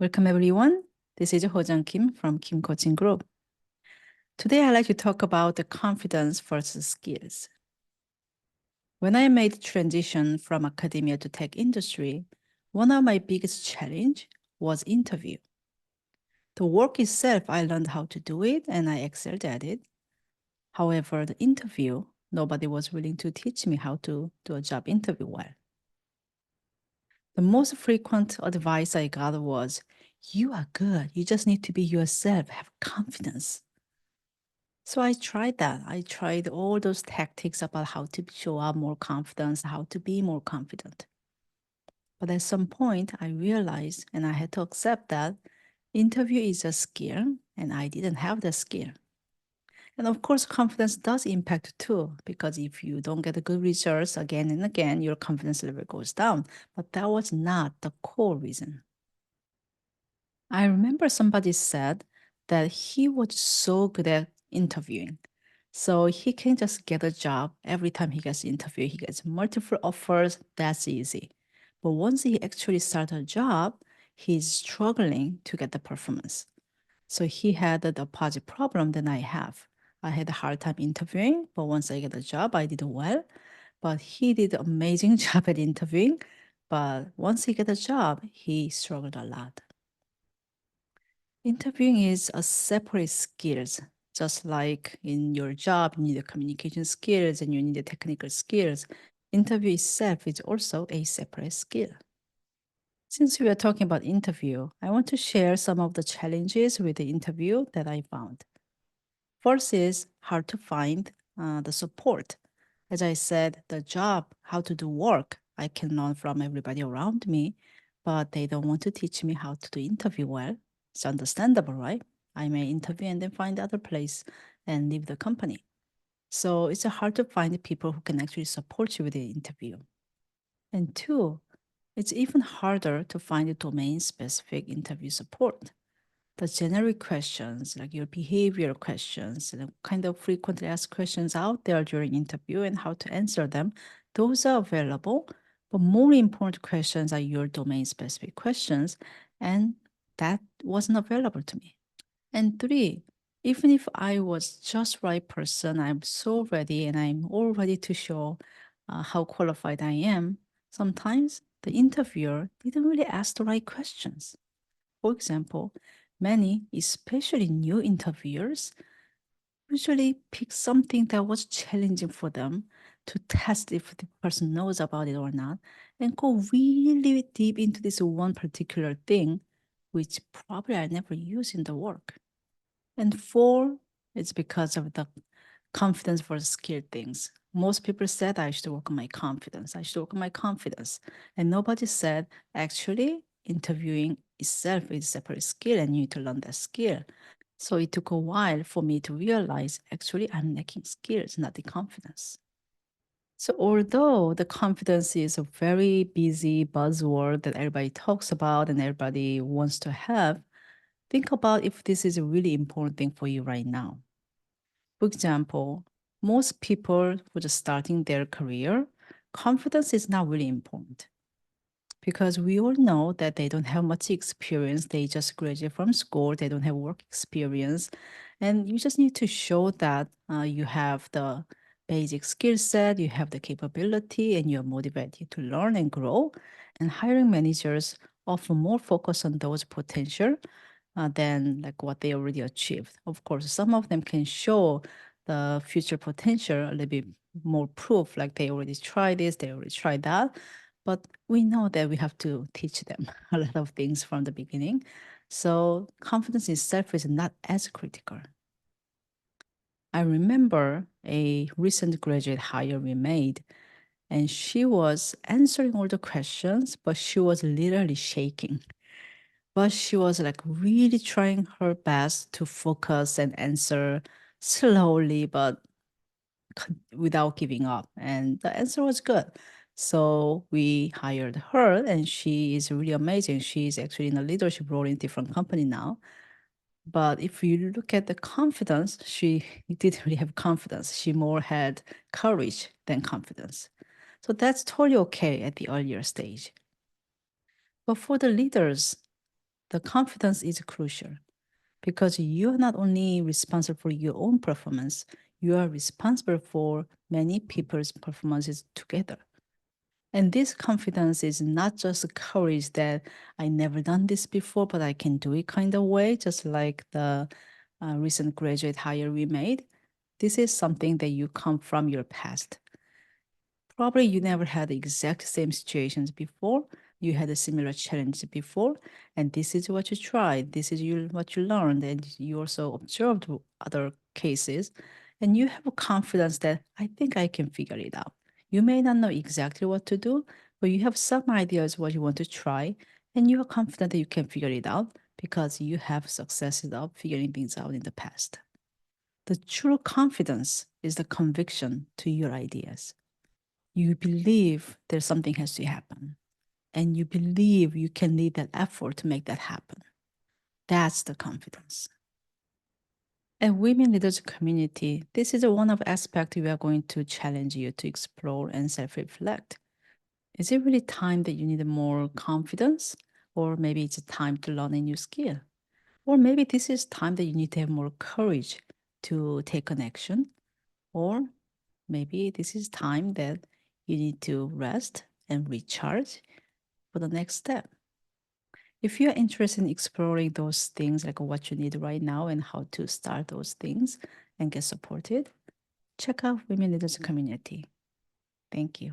Welcome everyone. This is Ho-Jung Kim from Kim Coaching Group. Today I'd like to talk about the confidence versus skills. When I made the transition from academia to tech industry, one of my biggest challenge was interview. The work itself, I learned how to do it and I excelled at it. However, the interview, nobody was willing to teach me how to do a job interview well. The most frequent advice I got was, you are good. You just need to be yourself, have confidence. So I tried that. I tried all those tactics about how to show up more confidence, how to be more confident. But at some point, I realized and I had to accept that interview is a skill and I didn't have the skill. And of course, confidence does impact too, because if you don't get the good results again and again, your confidence level goes down. But that was not the core reason. I remember somebody said that he was so good at interviewing. So he can just get a job every time he gets interviewed. He gets multiple offers. That's easy. But once he actually starts a job, he's struggling to get the performance. So he had the opposite problem than I have. I had a hard time interviewing, but once I get a job, I did well. But he did an amazing job at interviewing. But once he got a job, he struggled a lot. Interviewing is a separate skills. Just like in your job, you need the communication skills and you need the technical skills. Interview itself is also a separate skill. Since we are talking about interview, I want to share some of the challenges with the interview that I found. First is hard to find the support. As I said, the job, how to do work, I can learn from everybody around me, but they don't want to teach me how to do interview well. It's understandable, right? I may interview and then find other place and leave the company. So it's hard to find people who can actually support you with the interview. And two, it's even harder to find a domain-specific interview support. The generic questions, like your behavioral questions, and the kind of frequently asked questions out there during interview and how to answer them, those are available. But more important questions are your domain-specific questions, and that wasn't available to me. And three, even if I was just right person, I'm so ready and I'm all ready to show how qualified I am, sometimes the interviewer didn't really ask the right questions. For example, many, especially new interviewers, usually pick something that was challenging for them to test if the person knows about it or not, and go really deep into this one particular thing, which probably I never use in the work. And four, it's because of the confidence versus skill things. Most people said I should work on my confidence. I should work on my confidence. And nobody said, actually, interviewing itself is a separate skill and you need to learn that skill. So it took a while for me to realize actually I'm lacking skills, not the confidence. So although the confidence is a very busy buzzword that everybody talks about and everybody wants to have, think about if this is a really important thing for you right now. For example, most people who are starting their career, confidence is not really important because we all know that they don't have much experience. They just graduate from school, they don't have work experience. And you just need to show that you have the basic skill set, you have the capability, and you're motivated to learn and grow. And hiring managers often more focus on those potential than like what they already achieved. Of course, some of them can show the future potential a little bit more proof, like they already tried this, they already tried that. But we know that we have to teach them a lot of things from the beginning. So confidence itself is not as critical. I remember a recent graduate hire we made, and she was answering all the questions, but she was literally shaking. But she was like really trying her best to focus and answer slowly, but without giving up. And the answer was good. So we hired her, and she is really amazing. She's actually in a leadership role in different company now. But if you look at the confidence, she didn't really have confidence. She more had courage than confidence. So that's totally okay at the earlier stage. But for the leaders, the confidence is crucial because you are not only responsible for your own performance, you are responsible for many people's performances together. And this confidence is not just courage that I never done this before, but I can do it kind of way, just like the recent graduate hire we made. This is something that you come from your past. Probably you never had the exact same situations before. You had a similar challenge before, and this is what you tried. This is what you learned, and you also observed other cases, and you have a confidence that I think I can figure it out. You may not know exactly what to do, but you have some ideas what you want to try, and you are confident that you can figure it out because you have successes of figuring things out in the past. The true confidence is the conviction to your ideas. You believe there's something has to happen, and you believe you can lead that effort to make that happen. That's the confidence. At Women Leaders Community, this is one of aspects we are going to challenge you to explore and self-reflect. Is it really time that you need more confidence? Or maybe it's time to learn a new skill? Or maybe this is time that you need to have more courage to take an action? Or maybe this is time that you need to rest and recharge for the next step. If you're interested in exploring those things, like what you need right now and how to start those things and get supported, check out Women Leaders Community. Thank you.